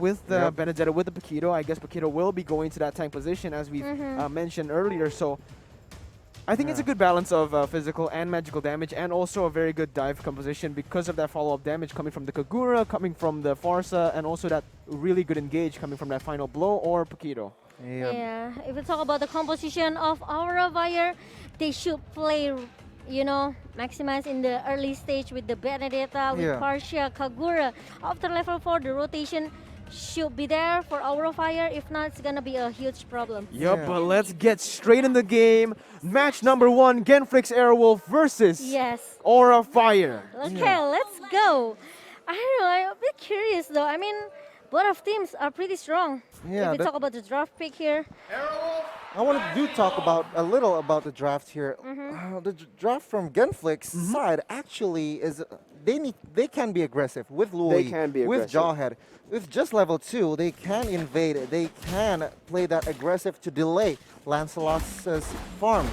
with the Benedetta, with the Paquito. I guess Paquito will be going to that tank position as we mentioned earlier. So I think it's a good balance of physical and magical damage, and also a very good dive composition because of that follow-up damage coming from the Kagura, coming from the Pharsa, and also that really good engage coming from that final blow or Paquito. Yeah, if we talk about the composition of Aura Fire, they should play, you know, maximize in the early stage with the Benedetta, with Pharsa, Kagura. After level 4, the rotation should be there for Aura Fire. If not, it's gonna be a huge problem. Yep, but let's get straight in the game. Match number 1, Genflix Aerowolf versus Aura Fire. Okay, let's go. I don't know, I'm a bit curious though. I mean, both of teams are pretty strong. If we talk about the draft pick here. I want to talk about a little about the draft here. The draft from Genflix side actually is they can be aggressive with Luo Yi, with Jawhead. With just level 2, they can invade. They can play that aggressive to delay Lancelot's farm.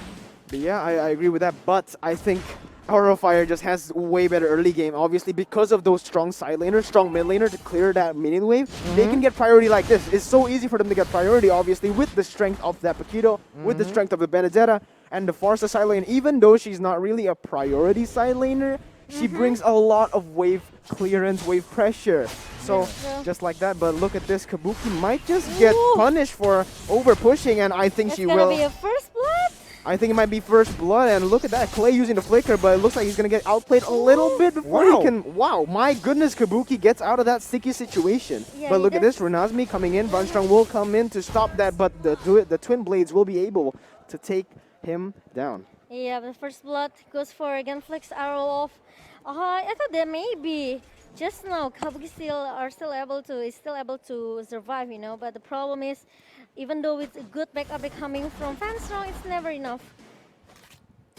But yeah, I agree with that. But I think Aura Fire just has way better early game, obviously, because of those strong side laners, strong mid laner to clear that minion wave. They can get priority like this. It's so easy for them to get priority, obviously, with the strength of that Paquito, with the strength of the Benedetta, and the Pharsa side lane. Even though she's not really a priority side laner, she brings a lot of wave clearance, wave pressure. So, just like that. But look at this, Kabuki might just get punished for over pushing, and I think she will. It's gonna be a first blood? I think it might be first blood, and look at that, Clay using the flicker, but it looks like he's gonna get outplayed a little bit before he can. Wow, my goodness, Kabuki gets out of that sticky situation. But look at this, Rinazmi coming in. VaanStrong will come in to stop that, but the twin blades will be able to take him down. Yeah, the first blood goes for Genflix Aerowolf. I thought that maybe just now Kabuki is still able to survive, you know. But the problem is, even though it's a good backup coming from VaanStrong, it's never enough.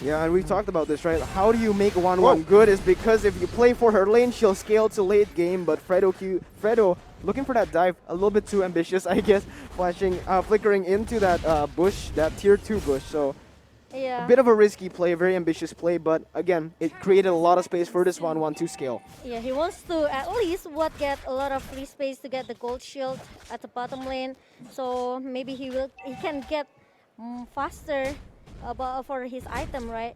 Yeah, and we talked about this, right? How do you make Wanwan good is because if you play for her lane, she'll scale to late game, but Fredo looking for that dive, a little bit too ambitious, I guess, flickering into that bush, that tier 2 bush, so a bit of a risky play, very ambitious play, but again, it created a lot of space for this Wanwan to scale. Yeah, he wants to at least get a lot of free space to get the gold shield at the bottom lane, so maybe he can get faster for his item, right?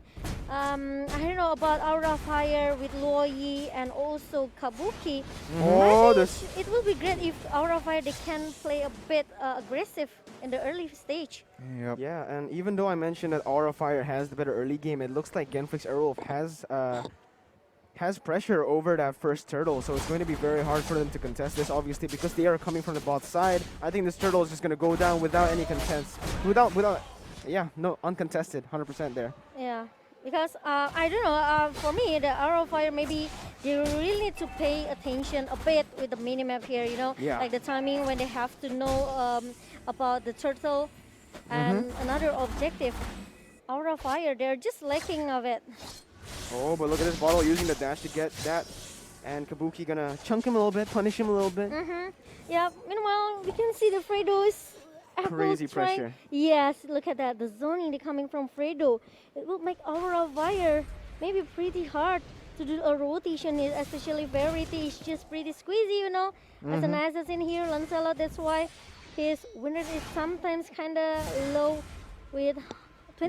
I don't know about Aura Fire with Luo Yi and also Kabuki. It will be great if Aura Fire they can play a bit aggressive in the early stage. Yeah, and even though I mentioned that Aura Fire has the better early game, it looks like Genflix Aerowolf has pressure over that first turtle, so it's going to be very hard for them to contest this, obviously, because they are coming from the bot side. I think this turtle is just going to go down without any contest, uncontested, 100% there. Yeah, because I don't know, for me, the Aura Fire, maybe they really need to pay attention a bit with the minimap here, you know, like the timing when they have to know about the turtle and another objective. Aura Fire, they're just lacking of it. Oh, but look at this bottle using the dash to get that, and Kabuki gonna chunk him a little bit, punish him a little bit. Yeah, meanwhile, we can see the Fredo's crazy pressure. Yes, look at that, the zoning coming from Fredo. It will make Aura Fire maybe pretty hard to do a rotation, especially Verity is just pretty squeezy, you know. As an assassin here, Lancelot, that's why his win rate is sometimes kind of low with 20%.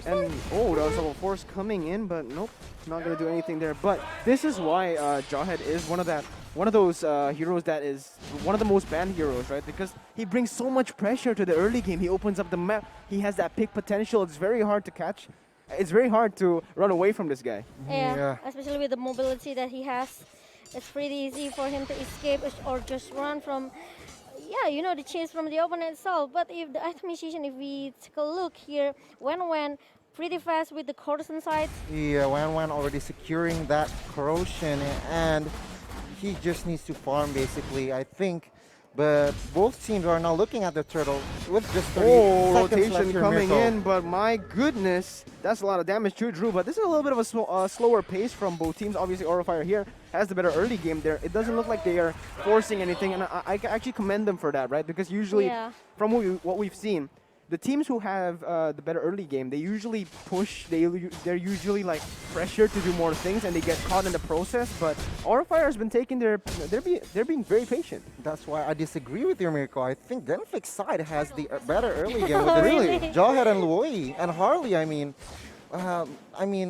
And there's a force coming in, but nope, not gonna do anything there. But this is why Jawhead is one of those heroes that is one of the most banned heroes, right? Because he brings so much pressure to the early game. He opens up the map. He has that pick potential. It's very hard to catch. It's very hard to run away from this guy. Yeah, especially with the mobility that he has. It's pretty easy for him to escape or just run from, you know, the chase from the opponent itself. But if the itemization, if we take a look here, Wanwan pretty fast with the corrosion side. Yeah, Wanwan already securing that corrosion, and he just needs to farm basically, I think. But both teams are now looking at the turtle with just 30 seconds rotation left here, coming Mirko. in, but my goodness, that's a lot of damage to Druuu. But this is a little bit of a slower pace from both teams. Obviously, Aura Fire here has the better early game there. It doesn't look like they are forcing anything, and I actually commend them for that, right? Because usually, from what we've seen, the teams who have the better early game, they usually push. They're usually like pressured to do more things, and they get caught in the process. But Aurafire has been taking they're being very patient. That's why I disagree with you, Mirko. I think Genflix side has the better early game with Really? Jawhead and Luo Yi. And Harley, I mean,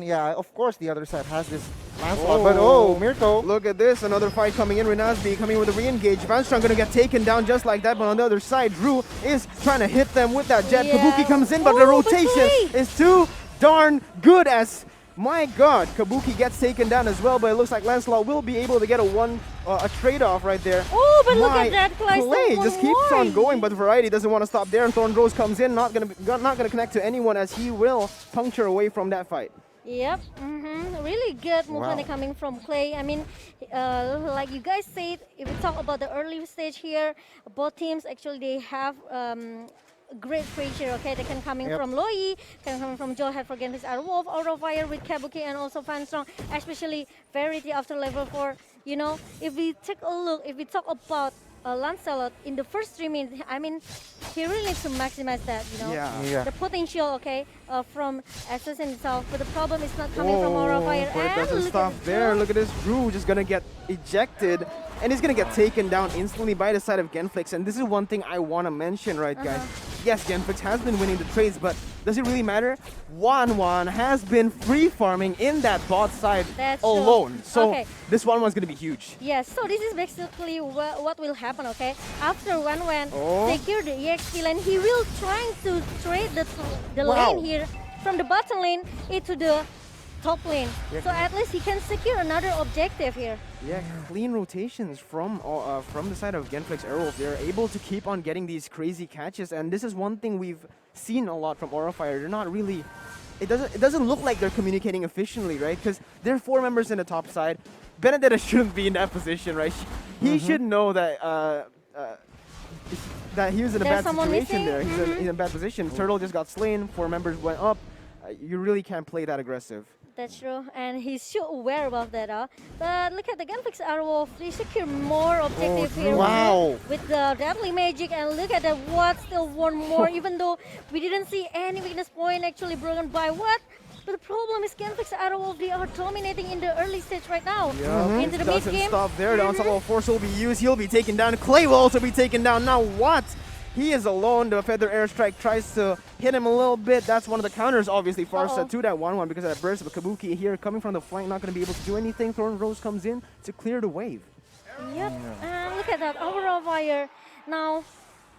yeah, of course the other side has this Lancelot, but Mirko. Look at this, another fight coming in. Rinazmi coming with a re-engage. VaanStrong gonna get taken down just like that, but on the other side, Druuu is trying to hit them with that jet. Yeah. Kabuki comes in, but the rotation is too darn good as, my god, Kabuki gets taken down as well, but it looks like Lancelot will be able to get a trade-off right there. Oh, but look at that play just keeps on going, but Variety doesn't want to stop there, and Thorn Rose comes in, not gonna connect to anyone as he will puncture away from that fight. Yep, really good movement coming from Clay. I mean, like you guys said, if we talk about the early stage here, both teams actually they have great pressure. Okay, they can coming from Luo Yi, can coming from Jawhead for Genflix Aerowolf, Aurafire with Kabuki, and also VaanStrong, especially Verity after level 4. You know, if we take a look, if we talk about Lancelot in the first 3 minutes, I mean, he really needs to maximize that, you know, the potential, okay, from Assassin itself. But the problem is not coming from Aurafire. But it doesn't stop there. Look at this, Druuu just gonna get ejected, and he's gonna get taken down instantly by the side of Genflix. And this is one thing I want to mention, right, guys? Yes, Genflix has been winning the trades, but does it really matter? Wanwan has been free farming in that bot side alone. So this Wanwan's gonna be huge. Yes, so this is basically what will happen, okay? After Wanwan secure the EXP lane, he will trying to trade the lane here from the bottom lane into the top lane. So at least he can secure another objective here. Yeah, clean rotations from the side of Genflix Aerowolf. They're able to keep on getting these crazy catches, and this is one thing we've seen a lot from Aurafire. They're not really. It doesn't look like they're communicating efficiently, right? Because there are 4 members in the top side. Benedetta shouldn't be in that position, right? He should know that that he was in a bad situation there. He's in a bad position. Turtle just got slain. 4 members went up. You really can't play that aggressive. That's true, and he's so aware about that. But look at the Genflix Aerowolf, they secure more objective here with the Deadly Magic, and look at the What still one more, even though we didn't see any weakness point actually broken by What. But the problem is Genflix Aerowolf, they are dominating in the early stage right now. Into the mid game. Doesn't stop there, the Unstoppable Force will be used, he'll be taken down. Clay will also be taken down. Now What? He is alone. The Feather Airstrike tries to hit him a little bit. That's one of the counters, obviously, Pharsa to that 1-1 because of that burst. But Kabuki here coming from the flank, not going to be able to do anything. Thorn Rose comes in to clear the wave. Yep, and look at that Aurafire. Now,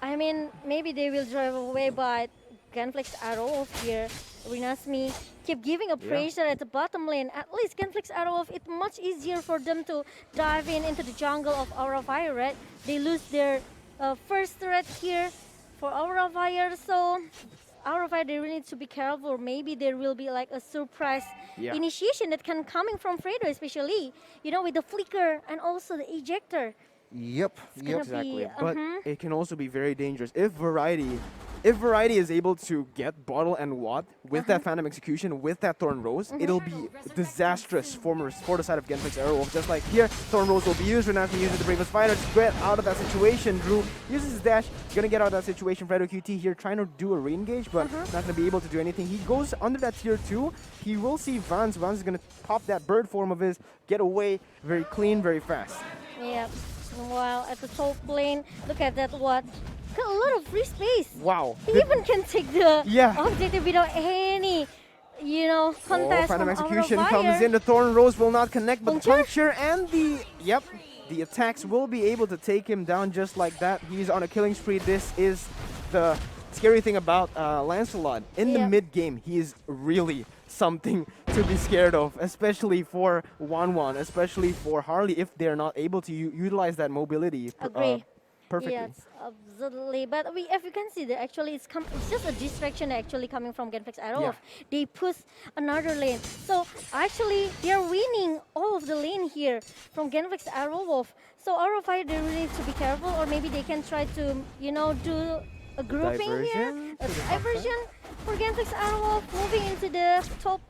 I mean, maybe they will drive away, but Genflix Aerowolf here, Rinazmi, keep giving a pressure at the bottom lane. At least Genflix Aerowolf, it's much easier for them to dive into the jungle of Aurafire, right? They lose their first threat here for Aurafire, so Aurafire, they really need to be careful. Maybe there will be like a surprise initiation that can coming from Fredoqt, especially, you know, with the flicker and also the ejector. Yep, exactly. But it can also be very dangerous if Variety is able to get Bottle and Watt with that Phantom Execution, with that Thorn Rose, it'll be disastrous for the side of Genflix Aerowolf. Just like here, Thorn Rose will be used. Rinazmi uses the Bravest Fighter to get out of that situation. Druuu uses his dash, gonna get out of that situation. Fredoqt QT here trying to do a re-engage, but not gonna be able to do anything. He goes under that tier 2. He will see Vanss. Vanss is gonna pop that bird form of his, get away very clean, very fast. Yeah. While at the top lane, look at that What. Got a lot of free space. Wow. He even can take the objective without any, you know, contest. Phantom Execution comes in. The Thorn Rose will not connect, but Puncture and the attacks will be able to take him down just like that. He's on a killing spree. This is the scary thing about Lancelot. In the mid game, he is really something to be scared of, especially for Wanwan, especially for Harley, if they're not able to utilize that mobility perfectly. Yes, absolutely. But if you can see that actually it's just a distraction actually coming from Genflix Aerowolf. They push another lane. So actually they're winning all of the lane here from Genflix Aerowolf. So Aurafire, they really need to be careful, or maybe they can try to, you know, do a grouping here, a diversion for Genflix Aerowolf moving into the top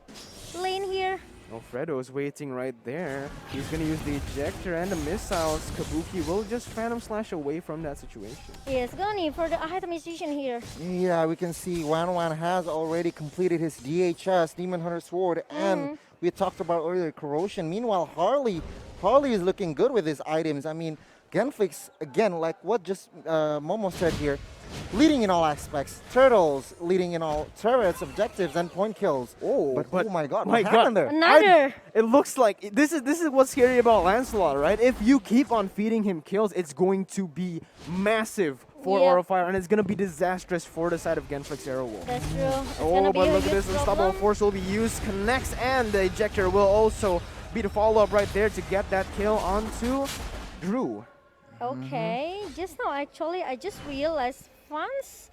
lane here. Oh, Fredo's waiting right there. He's going to use the ejector and the missiles. Kabuki will just Phantom Slash away from that situation. Yes, Goni for the itemization here. Yeah, we can see Wanwan has already completed his DHS, Demon Hunter Sword, and we talked about earlier Corrosion. Meanwhile, Harley is looking good with his items. I mean, Genflix, again, like what just Momo said here, leading in all aspects. Turtles leading in all turrets, objectives, and point kills. Oh, but oh my god, what happened there? Another! It looks like this is what's scary about Lancelot, right? If you keep on feeding him kills, it's going to be massive for Aura Fire, and it's going to be disastrous for the side of Genflix Aerowolf. That's true. It's Oh, but look at this. Unstoppable Force will be used, connects, and the ejector will also be the follow-up right there to get that kill onto Druuu. Okay, just now actually I just realized Vanss,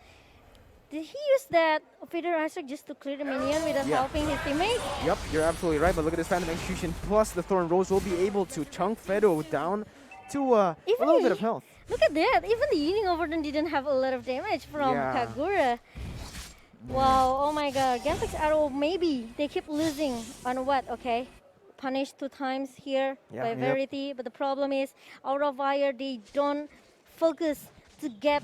did he use that Federator just to clear the minion without helping his teammate? Yep, you're absolutely right, but look at this Phantom Execution plus the Thorn Rose will be able to chunk Fredo down to a little bit of health. Look at that, even the Ying over them didn't have a lot of damage from Kagura. Wow, oh my god, Genflix Arrow, maybe they keep losing on what, okay? Punished 2 times here by Verity, but the problem is Aura Fire, they don't focus to get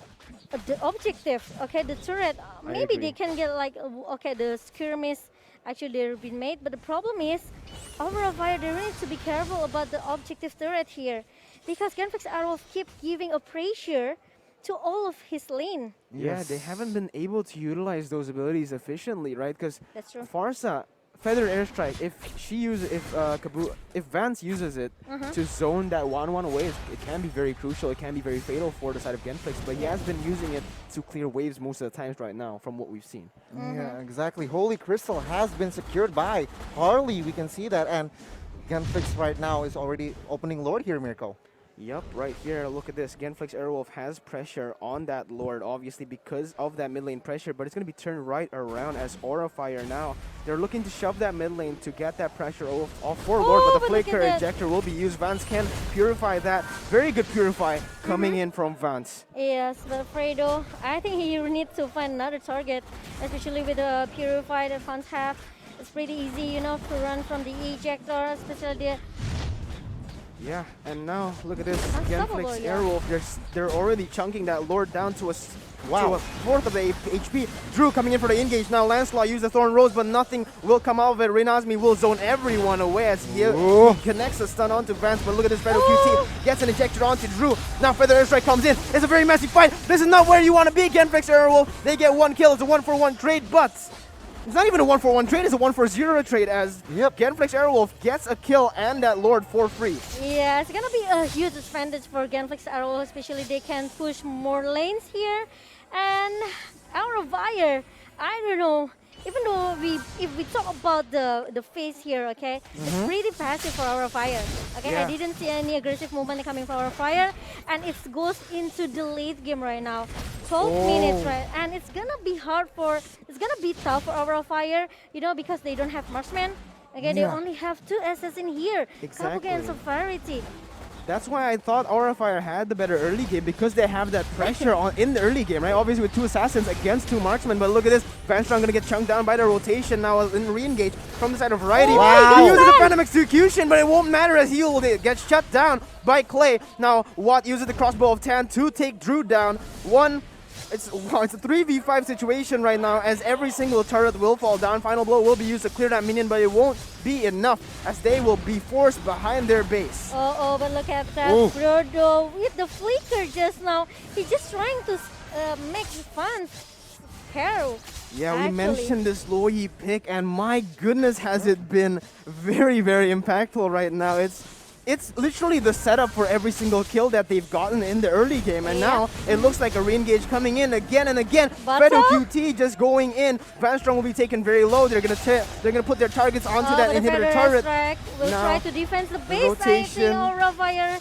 the objective, okay, the turret. Maybe they can get like, okay, the skirmish actually they've been made, but the problem is Aura Fire, they need to be careful about the objective turret here because Genflix Arrow keep giving a pressure to all of his lane. Yeah, they haven't been able to utilize those abilities efficiently, right? Because Pharsa, Feather Airstrike, if Vanss uses it to zone that Wanwan away, it can be very crucial. It can be very fatal for the side of Genflix, but he has been using it to clear waves most of the times right now, from what we've seen. Yeah, exactly. Holy Crystal has been secured by Harley. We can see that, and Genflix right now is already opening Lord here, Mirko. Yep, right here, look at this. Genflix Aerowolf has pressure on that Lord, obviously because of that mid lane pressure, but it's going to be turned right around as Aura Fire now. They're looking to shove that mid lane to get that pressure off for Lord, but the Flicker Ejector will be used. Vanss can purify that. Very good purify coming in from Vanss. Yes, but Fredo, I think he needs to find another target, especially with the purify that Vanss have. It's pretty easy, you know, to run from the ejector, especially the... Yeah, and now look at this. Genflix Aerowolf, they're already chunking that Lord down to a fourth of the HP. Druuu coming in for the engage now. Lancelot used the Thorn Rose, but nothing will come out of it. Rinazmi will zone everyone away as he connects a stun onto Vanss, but look at this. Fredo QT gets an ejector onto Druuu. Now Feather Airstrike comes in. It's a very messy fight. This is not where you want to be, Genflix Aerowolf. They get 1 kill. It's a 1-for-1 trade, but it's not even a 1-for-1 trade, it's a 1-for-0 trade as Genflix Aerowolf gets a kill and that Lord for free. Yeah, it's gonna be a huge advantage for Genflix Aerowolf, especially they can push more lanes here. And Aura Fire, I don't know, even though if we talk about the phase here, okay, it's pretty passive for Aura Fire. Okay, I didn't see any aggressive movement coming from Aura Fire, and it goes into the late game right now. 12 minutes, right? And it's gonna be it's gonna be tough for Aura Fire, you know, because they don't have marksman. Okay, they only have 2 assassins here. Kabuki and Severity. That's why I thought Aura Fire had the better early game, because they have that pressure in the early game, right? Obviously with 2 assassins against 2 marksmen, but look at this. VaanStrong gonna get chunked down by the rotation now in re-engage from the side of Righty. He uses the Phantom Execution, but it won't matter as he will get shut down by Clay. Now Watt uses the crossbow of Tan to take Druuu down. It's a 3v5 situation right now as every single turret will fall down. Final blow will be used to clear that minion, but it won't be enough as they will be forced behind their base. But look at that. Frodo with the flicker just now. He's just trying to make fun. Carol. Yeah, we mentioned this Luo Yi pick, and my goodness has it been very, very impactful right now. It's literally the setup for every single kill that they've gotten in the early game, and now it looks like a re-engage coming in again and again. Fredo QT just going in. VaanStrong will be taken very low. They're gonna put their targets onto that inhibitor turret. Will try to defend the base. I think Aura Fire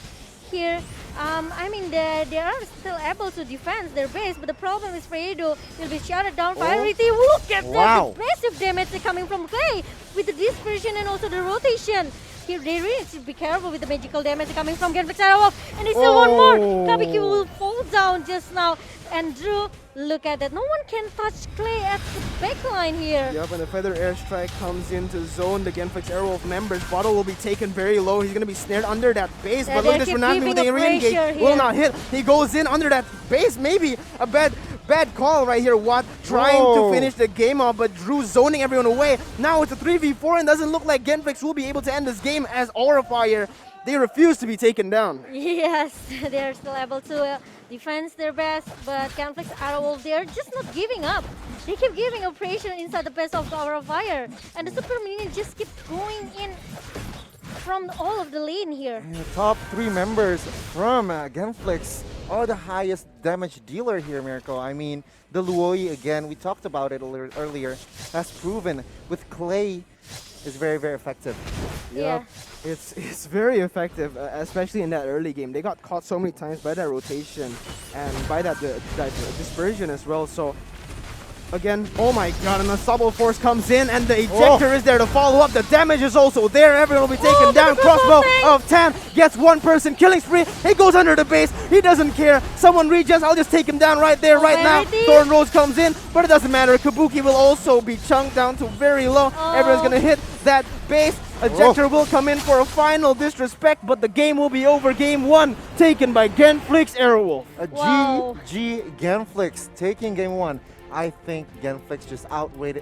here. I mean, they are still able to defend their base, but the problem is Fredo will be shouted down. Priority. Look at that massive damage coming from Clay with the dispersion and also the rotation. they really need to be careful with the magical damage coming from Genflix Aerowolf. And they still want more. Kabuki will fall down just now. And Druuu, look at that. No one can touch Clay at the backline here. Yep, and the Feather Airstrike comes into zone. The Genflix Aerowolf members. Bottle will be taken very low. He's going to be snared under that base. But look at this Rinazmi with the re-engage. Will not hit. He goes in under that base. Maybe a bad call right here. Watt trying to finish the game off, but Druuu zoning everyone away. Now it's a 3v4 and doesn't look like Genflix will be able to end this game as Aura Fire. They refuse to be taken down. Yes, they're still able to defend their best, but Genflix Aerowolf, they're just not giving up. They keep giving operation inside the base of Aura Fire, and the Super Minions just keep going in from all of the lane here. The top 3 members from Genflix are the highest damage dealer here, Mirko. I mean, the Luo Yi, again, we talked about it earlier, has proven with Clay is very, very effective. Yep. It's very effective, especially in that early game. They got caught so many times by that rotation and by that dispersion as well. So again, oh my god, and the Unstoppable Force comes in and the ejector is there to follow up. The damage is also there. Everyone will be taken down. Crossbow of Tan gets one person. Killing spree. He goes under the base. He doesn't care. Someone regens. I'll just take him down right there, right now. Thorn Rose comes in, but it doesn't matter. Kabuki will also be chunked down to very low. Everyone's going to hit that base. Ejector will come in for a final disrespect, but the game will be over. Game 1 taken by Genflix Aerowolf. GG Genflix taking game 1. I think Genflix just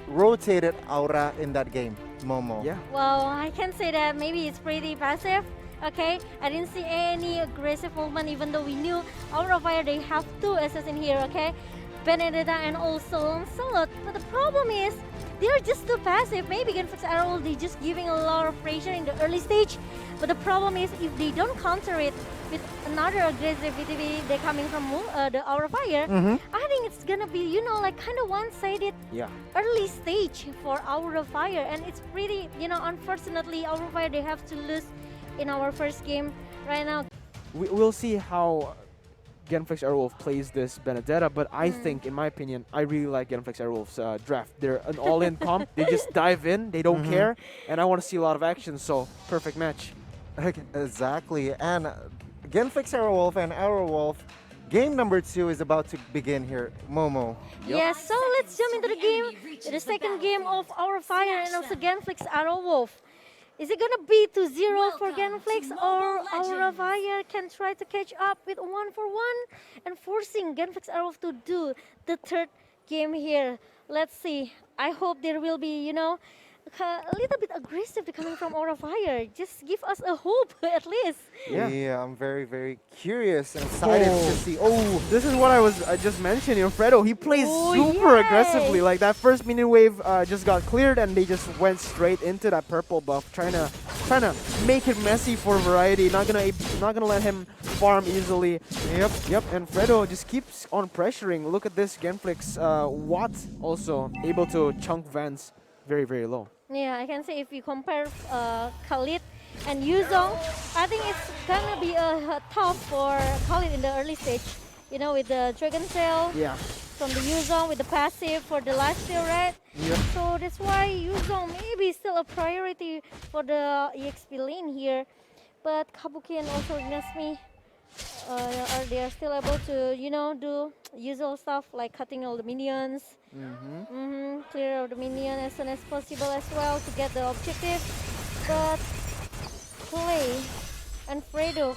rotated Aura in that game. Momo. Yeah. Well, I can say that maybe it's pretty passive. Okay, I didn't see any aggressive movement, even though we knew Aura Fire, they have 2 assassins here, okay? Benedetta and also Lancelot. But the problem is, they're just too passive. Maybe Genflix Aerowolf, they're just giving a lot of pressure in the early stage. But the problem is, if they don't counter it with another aggressivity they're coming from the Aura Fire, I think it's gonna be, you know, like kind of one-sided early stage for Aura Fire. And it's pretty, you know, unfortunately, Aura Fire, they have to lose in our first game right now. We'll see how Genflix Aerowolf plays this Benedetta, but I think, in my opinion, I really like Genflix Aerowolf's draft. They're an all-in comp. They just dive in, they don't care, and I want to see a lot of action, so perfect match. Exactly, and Genflix Aerowolf and Aerowolf, game number 2 is about to begin here. Momo. Yes, so let's jump into the game, the second game of Aura Fire and also Genflix Aerowolf. Is it gonna be 2-0 for Genflix, or Aura Fire can try to catch up with 1-for-1 and forcing Genflix Aerowolf to do the third game here? Let's see. I hope there will be, you know, a little bit aggressive coming from Aura Fire. Just give us a hope at least. Yeah, I'm very, very curious and excited to see. Oh, this is what I just mentioned. You know, Fredo, he plays super aggressively. Like that first minion wave just got cleared and they just went straight into that purple buff, trying to make it messy for variety. Not gonna let him farm easily. Yep. And Fredo just keeps on pressuring. Look at this Genflix. Watt also able to chunk Vanss very, very low. Yeah, I can say if you compare Khalid and Yuzong, I think it's gonna be a tough for Khalid in the early stage. You know, with the Dragon Tail from the Yuzong, with the passive for the lifesteal, right? So that's why Yuzong maybe still a priority for the EXP lane here. But Kabuki and also Rinazmi, they are still able to, you know, do usual stuff like cutting all the minions, clear out the minion as soon as possible as well to get the objective. But Clay and Fredo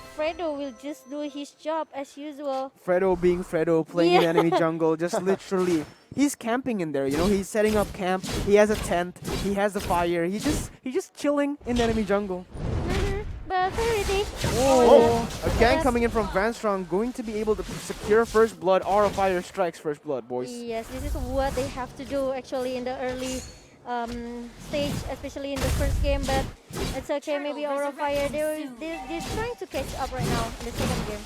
will just do his job as usual. Fredo being Fredo, playing in enemy jungle, just literally, he's camping in there. You know, he's setting up camp. He has a tent. He has a fire. He's just chilling in the enemy jungle. A gang coming in from VaanStrong, going to be able to secure first blood. Aura Fire strikes first blood, boys. Yes, this is what they have to do actually in the early stage, especially in the first game. But it's okay, maybe Aura Fire, they're trying to catch up right now in the second game.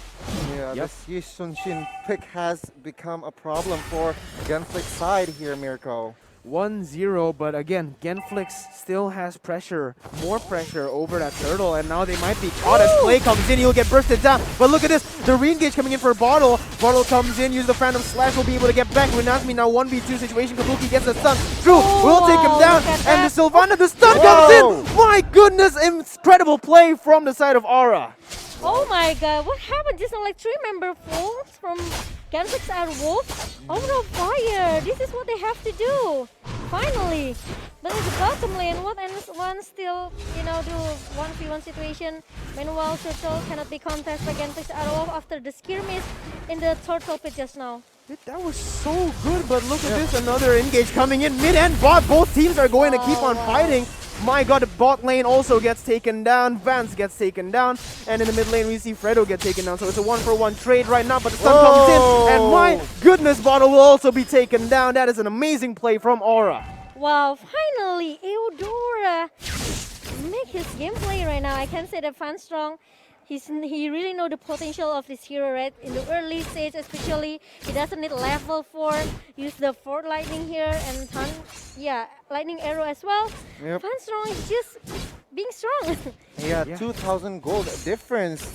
Yeah, this Yi Sun-shin pick has become a problem for Genflix side here, Mirko. 1-0, but again, Genflix still has pressure, more pressure over that turtle, and now they might be caught as Clay comes in. He'll get bursted down, but look at this, the re-engage coming in for Bottle. Bottle comes in, use the Phantom Slash, will be able to get back. Rinazmi now 1v2 situation, Kabuki gets the stun. Druuu will take him down, and the Sylvana, the stun comes in! My goodness, incredible play from the side of Aura. Oh my god, what happened? Just like 3 member falls from Genflix Aerowolf over a fire. This is what they have to do. Finally. But in the bottom lane, one still, you know, do 1v1 situation. Meanwhile, Turtle cannot be contested by Genflix Aerowolf after the skirmish in the turtle pit just now. That was so good, but look at this, another engage coming in mid and bot. Both teams are going to keep on fighting. My god, the bot lane also gets taken down. Vanss gets taken down. And in the mid lane, we see Fredoqt get taken down. So it's a 1-for-1 trade right now, but the stun comes in. And my goodness, Bottle will also be taken down. That is an amazing play from Aura. Wow, finally, Eudora make his gameplay right now. I can say that VaanStrong, he really know the potential of this hero, right? In the early stage especially, he doesn't need level 4, use the 4 lightning here and lightning arrow as well. VaanStrong is just being strong. Yeah, 2,000 gold difference.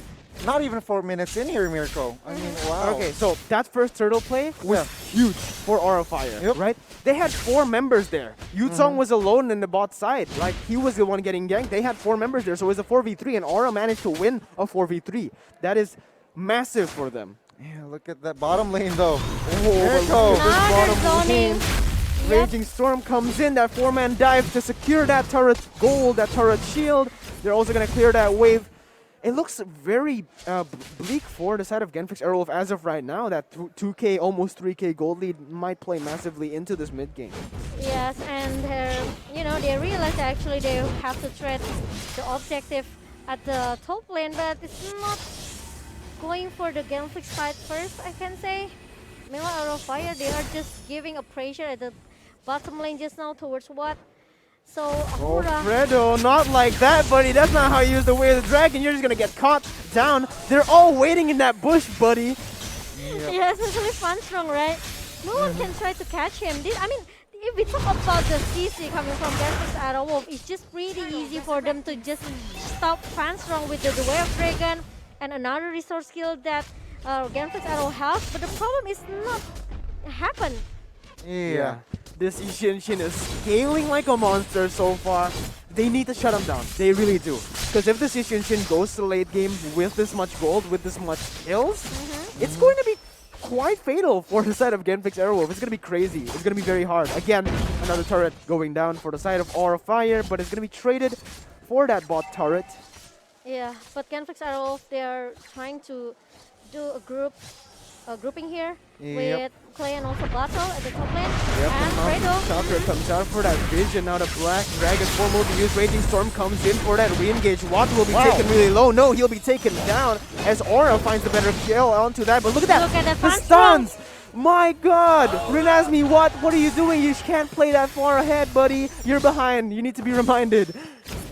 Not even 4 minutes in here, Mirko. I mean, wow. Okay, so that first turtle play was huge for Aura Fire, right? They had 4 members there. Yutsong was alone in the bot side. Like, he was the one getting ganked. They had 4 members there, so it was a 4v3, and Aura managed to win a 4v3. That is massive for them. Yeah, look at that bottom lane, though. Bottom lane. Raging Storm comes in, that 4-man dive to secure that turret gold, that turret shield. They're also going to clear that wave. It looks very bleak for the side of Genflix Aerowolf as of right now. That 2k, almost 3k gold lead might play massively into this mid game. Yes, and you know, they realize that actually they have to trade the objective at the top lane, but it's not going for the Genflix fight first, I can say. Meanwhile, Aura Fire, they are just giving a pressure at the bottom lane just now towards what? So, Aura. Fredo, not like that, buddy. That's not how you use the Way of the Dragon. You're just gonna get caught down. They're all waiting in that bush, buddy. Yeah, especially VaanStrong, right? No one can try to catch him. I mean, if we talk about the CC coming from Genflix Aerowolf, it's just pretty easy for them to just stop VaanStrong with the Way of Dragon and another resource skill that Genflix Aerowolf has. But the problem is not happen. Yeah. This Ishin is scaling like a monster so far. They need to shut him down. They really do. Because if this Ishin goes to the late game with this much gold, with this much kills, it's going to be quite fatal for the side of Genflix Aerowolf. It's going to be crazy. It's going to be very hard. Again, another turret going down for the side of Aura Fire, but it's going to be traded for that bot turret. Yeah, but Genflix Aerowolf, they are trying to do a grouping here with Clay and also Battle at the top lane. And Fredo. Chopper comes out for that vision. Now the Black Dragon form will be used. Raging Storm comes in for that re-engage. Watt will be taken really low. No, he'll be taken down as Aura finds the better kill onto that. But look at that. Look at the stuns. My god. Rinazmi, what are you doing? You can't play that far ahead, buddy. You're behind. You need to be reminded.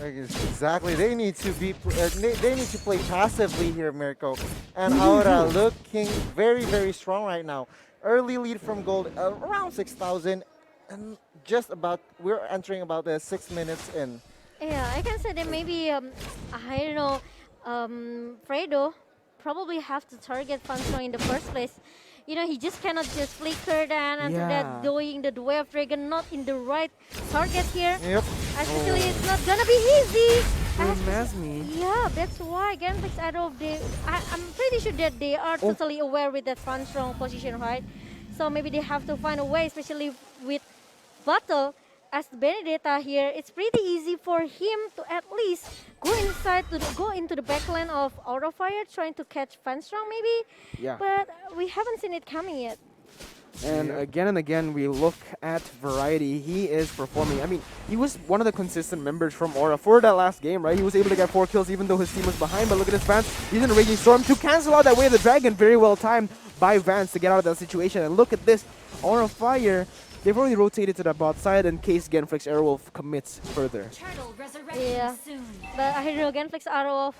Exactly. They need to be. They need to play passively here, Mirko. And Aura looking very, very strong right now. Early lead from gold, around 6,000, and just about we're entering about the 6 minutes in. Yeah, I can say that maybe I don't know. Fredo probably have to target VaanStrong in the first place. You know, he just cannot just flicker that and that doing the Way of Dragon not in the right target here. Especially it's not gonna be easy. Yeah, that's why Genflix Aerowolf, I'm pretty sure that they are totally aware with that VaanStrong position, right? So maybe they have to find a way, especially with Battle as Benedetta here. It's pretty easy for him to at least go into the backline of Aura Fire, trying to catch VaanStrong maybe. Yeah. But we haven't seen it coming yet. And again and again, we look at Variety. He is performing. I mean, he was one of the consistent members from Aura for that last game, right? He was able to get 4 kills even though his team was behind. But look at this Vanss. He's in a Raging Storm to cancel out that Way of the Dragon. Very well timed by Vanss to get out of that situation. And look at this. Aura Fire. They've already rotated to the bot side in case Genflix Aerowolf commits further. Yeah. But I know Genflix Aerowolf,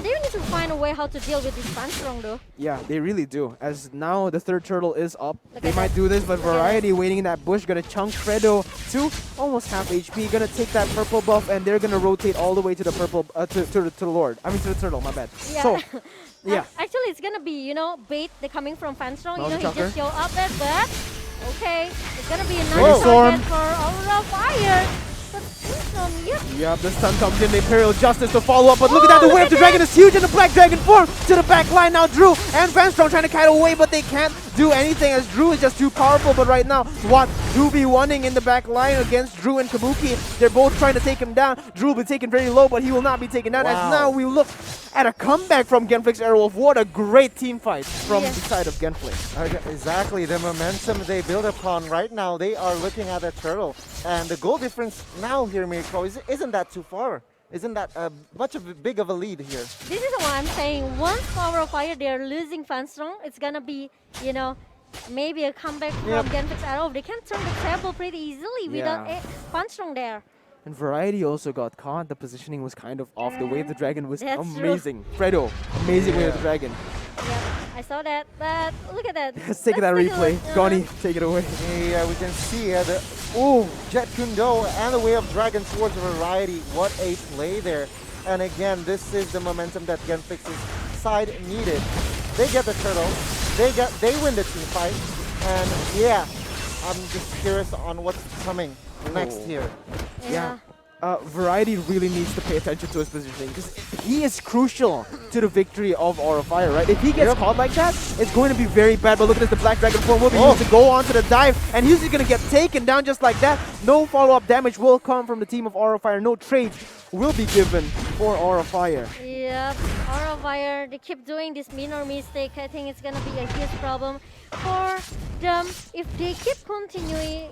they really need to find a way how to deal with this VaanStrong though. Yeah, they really do. As now the third turtle is up. Look They at might that. do this, but Look at Variety waiting in that bush, gonna chunk Fredo to almost half HP, gonna take that purple buff, and they're gonna rotate all the way to the purple, to the Lord. I mean to the turtle, my bad. Yeah. So, yeah. Actually, it's gonna be, you know, bait the coming from VaanStrong. You know, he Chucker. just show up there, but okay, it's gonna be Whoa. another Storm. target for Aura Fire. But VaanStrong, yep. Yep, the stun comes in, the Imperial Justice to follow up, but look at Oh, that, the look wave at to Dragon is huge, and the Black Dragon form to the back line now. Druuu and VaanStrong trying to kite away, but they can't do anything as Druuu is just too powerful. But right now, what 2v1ing in the back line against Druuu and Kabuki. They're both trying to take him down. Druuu will be taken very low, but he will not be taken down. As now we look at a comeback from Genflix Aerowolf. What a great team fight from the side of Genflix. Exactly, the momentum they build upon right now. They are looking at a turtle, and the goal difference now here, Mirko, isn't that too far? Isn't that much of a big of a lead here? This is what I'm saying. Once Power of Fire, they're losing VaanStrong. It's gonna be, you know, maybe a comeback from Genflix Aerowolf. They can turn the table pretty easily without VaanStrong there. And Variety also got caught. The positioning was kind of off. The wave the dragon was That's amazing. Fredo, amazing wave the dragon. Yeah, I saw that, but look at that. Let's take that replay. Goni, take it away. Yeah, we can see the Jet Kundo and the Way of Dragon towards Variety. What a play there. And again, this is the momentum that Genflix's side needed. They get the turtle. They win the team fight. And yeah, I'm just curious on what's coming next here. Yeah. Variety really needs to pay attention to his positioning because he is crucial to the victory of Aura Fire, right? If he gets caught like that, it's going to be very bad. But look at this, the Black Dragon form will be used to go onto the dive, and he's just going to get taken down just like that. No follow-up damage will come from the team of Aura Fire. No trades will be given for Aura Fire. Yep, Aura Fire, they keep doing this minor mistake. I think it's going to be a huge problem for them if they keep continue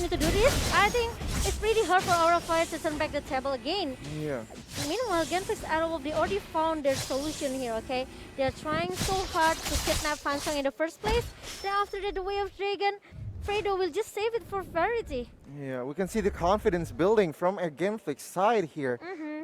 to do this. I think it's pretty hard for Aura Fire to turn back the table again. Yeah. Meanwhile, Genflix Aerowolf, they already found their solution here, okay? They're trying so hard to kidnap VaanStrong in the first place. Then after that, the Way of Dragon, Fredo will just save it for Verity. Yeah, we can see the confidence building from a Genflix side here.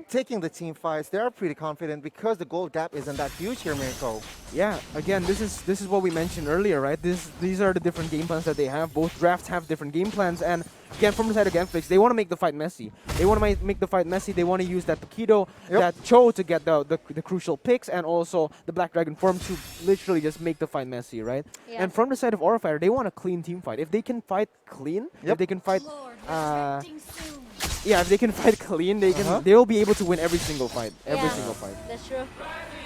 Taking the team fights, they are pretty confident because the gold gap isn't that huge here, Mirko. Yeah, again, this is what we mentioned earlier, right? These are the different game plans that they have. Both drafts have different game plans, and again, from the side of Genflix, they want to make the fight messy. They want to make the fight messy. They want to use that Paquito, that Cho to get the crucial picks, and also the Black Dragon form to literally just make the fight messy, right? Yeah. And from the side of Aura Fire, they want a clean team fight. If they can fight clean, if they can fight, if they can fight clean, they'll be able to win every single fight. Every single fight. That's true.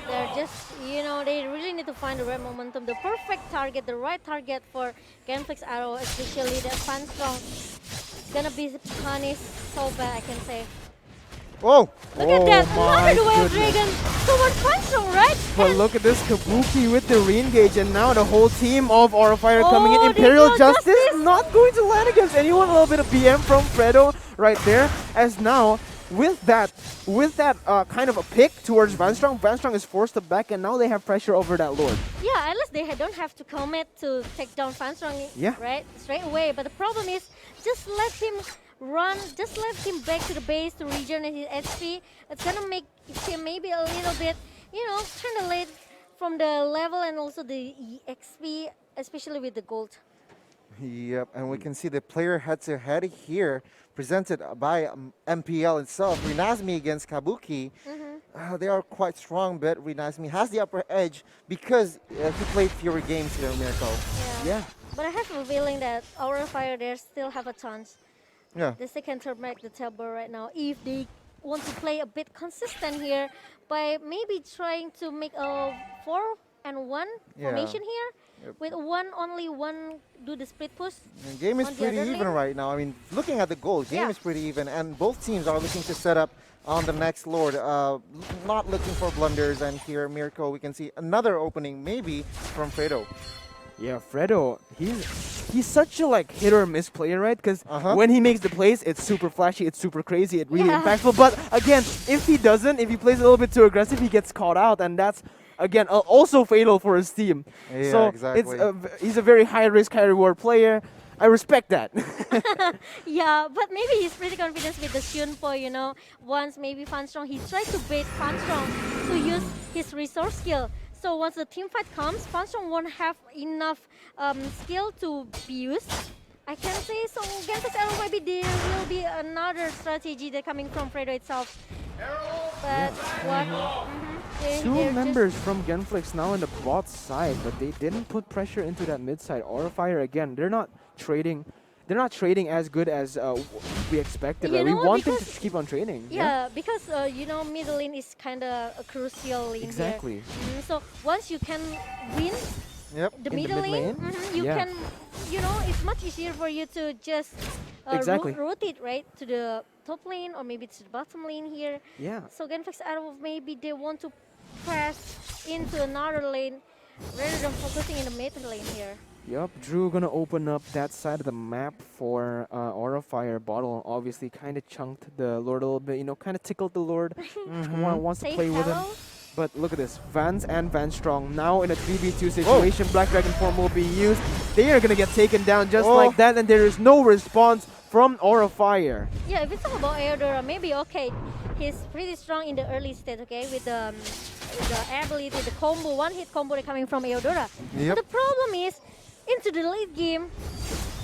They're just, you know, they really need to find the right momentum, the perfect target, the right target for Genflix Arrow, especially that VaanStrong. It's gonna be punished so bad, I can say. Whoa! Look at that, another Way of Dragon towards VaanStrong, right? But look at this Kabuki with the re-engage, and now the whole team of Aura Fire coming in. Imperial Justice not going to land against anyone. A little bit of BM from Fredo right there, as now with that kind of a pick towards VaanStrong, VaanStrong is forced to back, and now they have pressure over that Lord. Yeah, at least they don't have to commit to take down VaanStrong right straight away. But the problem is, just let him run, just let him back to the base to regenerate his HP. It's gonna make him maybe a little bit, you know, kind of late from the level and also the XP, especially with the gold. Yep, and we can see the player head-to-head here, presented by MPL itself. Rinazmi against Kabuki. They are quite strong, but Rinazmi has the upper edge because he played fewer games here, Mirko. Yeah. But I have a feeling that Aura Fire there still have a chance. Yeah. They can turn back the table right now if they want to play a bit consistent here by maybe trying to make a 4-and-1 formation here. With only one do the split push. The game is pretty even right now. I mean, looking at the goal, game is pretty even, and both teams are looking to set up on the next Lord, not looking for blunders. And here, Mirko, we can see another opening maybe from Fredo. Yeah, Fredo, he's such a hit or miss player, right? Because when he makes the plays, it's super flashy, it's super crazy, it's really impactful. But again, if he plays a little bit too aggressive, he gets caught out, and that's again also fatal for his team. Yeah, so exactly. he's a very high risk, high reward player. I respect that. Yeah, but maybe he's pretty confident with the Shunpo, you know. Once maybe VaanStrong, he tried to bait VaanStrong to use his resource skill. So once the team fight comes, VaanStrong won't have enough skill to be used. I can say so. Genflix Aerowolf, maybe there will be another strategy that coming from Fredoqt itself. But what? Two members from Genflix now on the bot side, but they didn't put pressure into that mid side. Aura Fire again, they're not trading. They're not trading as good as we expected. You We know, want them to keep on trading. Yeah, because you know, middle lane is kind of a crucial lane Exactly. here. So once you can win the In middle the mid lane, lane? you can, you know, it's much easier for you to just rotate right to the top lane or maybe to the bottom lane here. Yeah. So Genflix Aerowolf, maybe they want to press into another lane rather than focusing in the mid lane here. Yup, Druuu gonna open up that side of the map for Aura Fire. Bottle obviously kind of chunked the Lord a little bit, you know, kind of tickled the Lord. Wants to Say play with him. hello. But look at this, Vanss and VaanStrong now in a 3v2 situation. Black Dragon form will be used. They are gonna get taken down just like that, and there is no response from Aura Fire. Yeah, if we talk about Eudora, maybe okay, he's pretty strong in the early stage, okay, with the ability, the combo, one-hit combo coming from Eudora. Yep. The problem is, into the late game,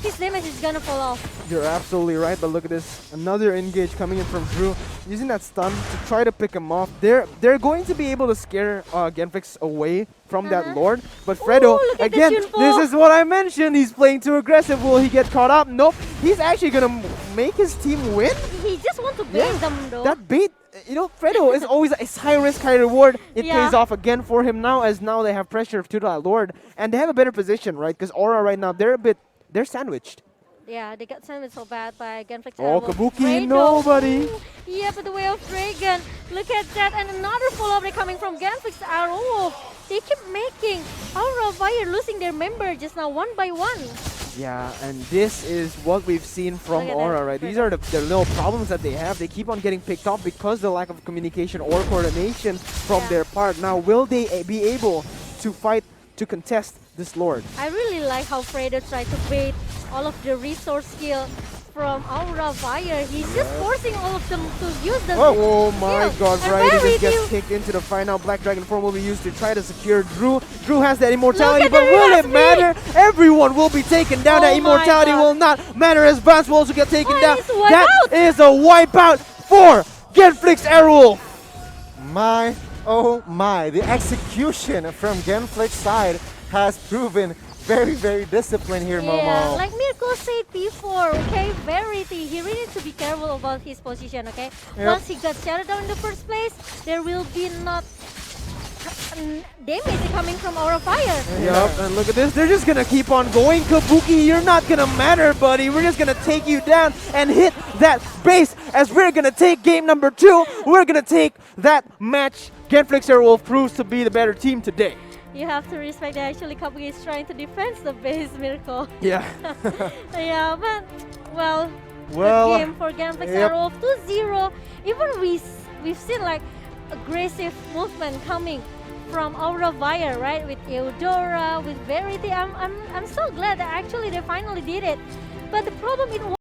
his damage is gonna fall off. You're absolutely right, but look at this. Another engage coming in from Druuu, using that stun to try to pick him off. They're going to be able to scare Genflix away from that Lord. But Fredo, again, this is what I mentioned. He's playing too aggressive. Will he get caught up? Nope. He's actually going to make his team win. He just wants to bait them though. That bait, you know, Fredo is always it's high risk, high reward. It pays off again for him now, as now they have pressure to that Lord. And they have a better position, right? Because Aura right now, they're sandwiched. Yeah, they got sandwiched so bad by Genflix. Oh, Kabuki, nobody. Ooh, yeah, but the way of Dragon. Look at that, and another follow-up coming from Genflix Aerowolf. They keep making Aura Fire losing their member just now one by one. Yeah, and this is what we've seen from Aura, right? These are the little problems that they have. They keep on getting picked off because the lack of communication or coordination from their part. Now, will they be able to fight, to contest this Lord? I really like how Fredo tried to bait all of the resource skill from Aura Fire. He's just forcing all of them to use the Oh my god, right? He just gets you kicked into the fight. Now Black Dragon form will be used to try to secure Druuu. Druuu has that immortality, but will it matter? Everyone will be taken down. That immortality will not matter, as Vanss will also get taken down. That is a wipeout for Genflix Aerowolf. My, oh my, the execution from Genflix side has proven very, very disciplined here, Momo. Like Mirko said before, okay, Verity, he really needs to be careful about his position, okay? Once he got shut down in the first place, there will be not damage coming from Aura Fire. Yup, and look at this, they're just gonna keep on going. Kabuki, you're not gonna matter, buddy. We're just gonna take you down and hit that base, as we're gonna take game number 2. We're gonna take that match. Genflix Aerowolf proves to be the better team today. You have to respect that actually Kabuki is trying to defend the base, Mirko. Yeah. Yeah, but, well, Well, good game for Genflix Aerowolf 2-0. Even we've seen like aggressive movement coming from Aura Fire, right? With Eudora, with Verity. I'm so glad that actually they finally did it. But the problem